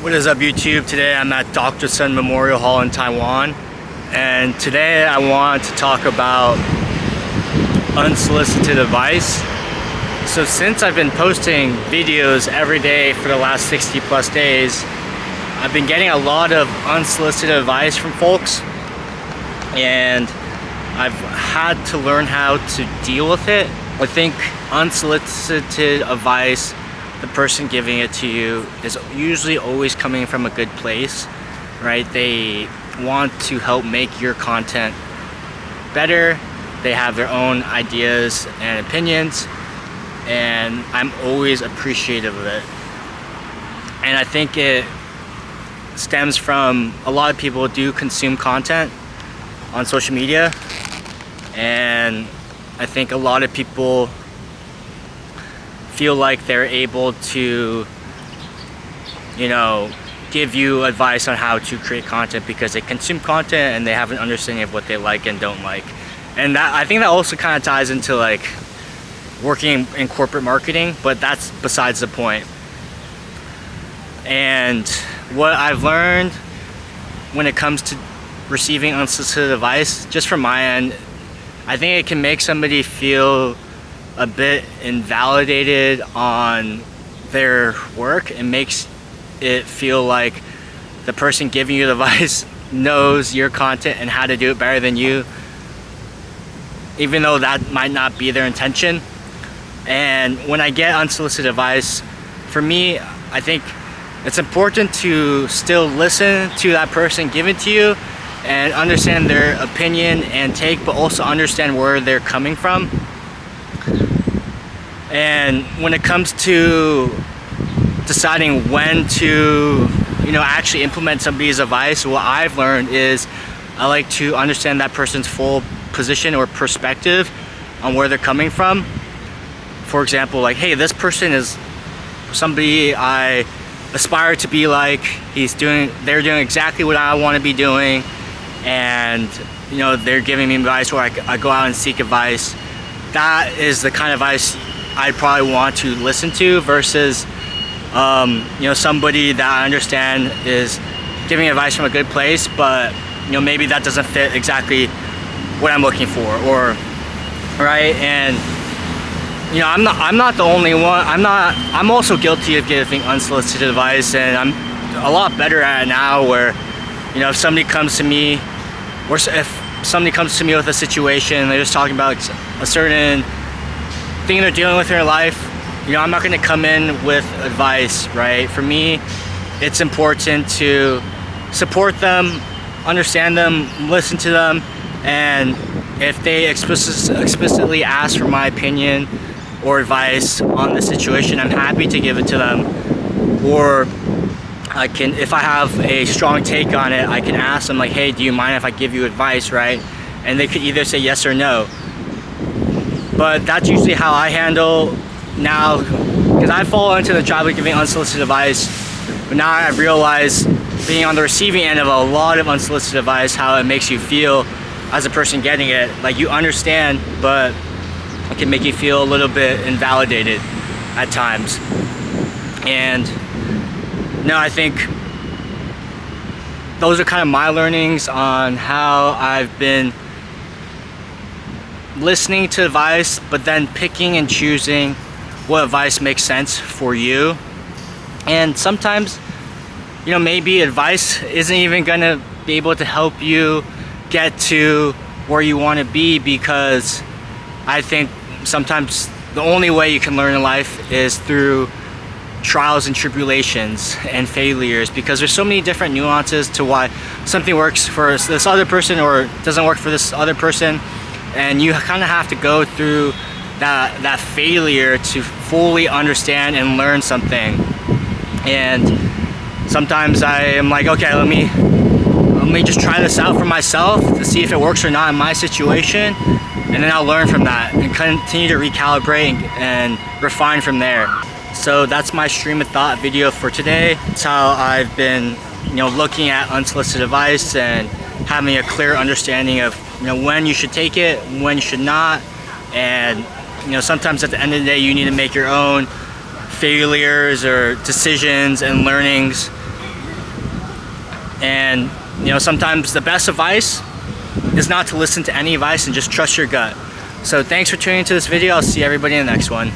What is up, YouTube? Today I'm at Dr. Sun Memorial Hall in Taiwan, and today I want to talk about unsolicited advice. So since I've been posting videos every day for the last 60 plus days, I've been getting a lot of unsolicited advice from folks, and I've had to learn how to deal with it. I think unsolicited advice, the person giving it to you is usually always coming from a good place, right? They want to help make your content better. They have their own ideas and opinions, and I'm always appreciative of it. And I think it stems from a lot of people do consume content on social media, and I think a lot of people feel like they're able to, give you advice on how to create content because they consume content and they have an understanding of what they like and don't like. And that, I think that also kind of ties into like working in corporate marketing, but that's besides the point. And what I've learned when it comes to receiving unsolicited advice, just from my end, I think it can make somebody feel a bit invalidated on their work. It makes it feel like the person giving you the advice knows your content and how to do it better than you, even though that might not be their intention. And when I get unsolicited advice, for me, I think it's important to still listen to that person giving it to you and understand their opinion and take, but also understand where they're coming from. And when it comes to deciding when to, actually implement somebody's advice, what I've learned is I like to understand that person's full position or perspective on where they're coming from. For example, like, hey, this person is somebody I aspire to be like. They're doing exactly what I want to be doing, and they're giving me advice where I go out and seek advice. That is the kind of advice I'd probably want to listen to versus somebody that I understand is giving advice from a good place, but maybe that doesn't fit exactly what I'm looking for, or right. And I'm not the only one. I'm also guilty of giving unsolicited advice, and I'm a lot better at it now, where if somebody comes to me, or if somebody comes to me with a situation, they're just talking about a certain thing they're dealing with in their life, I'm not going to come in with advice, right? For me, it's important to support them, understand them, listen to them, and if they explicitly ask for my opinion or advice on the situation, I'm happy to give it to them. Or if I have a strong take on it, I can ask them like, hey, do you mind if I give you advice, right? And they could either say yes or no. But that's usually how I handle now, because I fall into the trap of giving unsolicited advice. But now I realize, being on the receiving end of a lot of unsolicited advice, how it makes you feel as a person getting it. Like, you understand, but it can make you feel a little bit invalidated at times. And I think those are kind of my learnings on how I've been listening to advice, but then picking and choosing what advice makes sense for you. And sometimes, maybe advice isn't even gonna be able to help you get to where you want to be, because I think sometimes the only way you can learn in life is through trials and tribulations and failures, because there's so many different nuances to why something works for this other person or doesn't work for this other person. And you kind of have to go through that failure to fully understand and learn something. And sometimes I am like, okay, let me just try this out for myself to see if it works or not in my situation, and then I'll learn from that and continue to recalibrate and refine from there. So that's my stream of thought video for today. It's how I've been looking at unsolicited advice and having a clear understanding of when you should take it, when you should not. And sometimes at the end of the day, you need to make your own failures or decisions and learnings And you know, sometimes the best advice is not to listen to any advice and just trust your gut. So thanks for tuning into this video. I'll see everybody in the next one.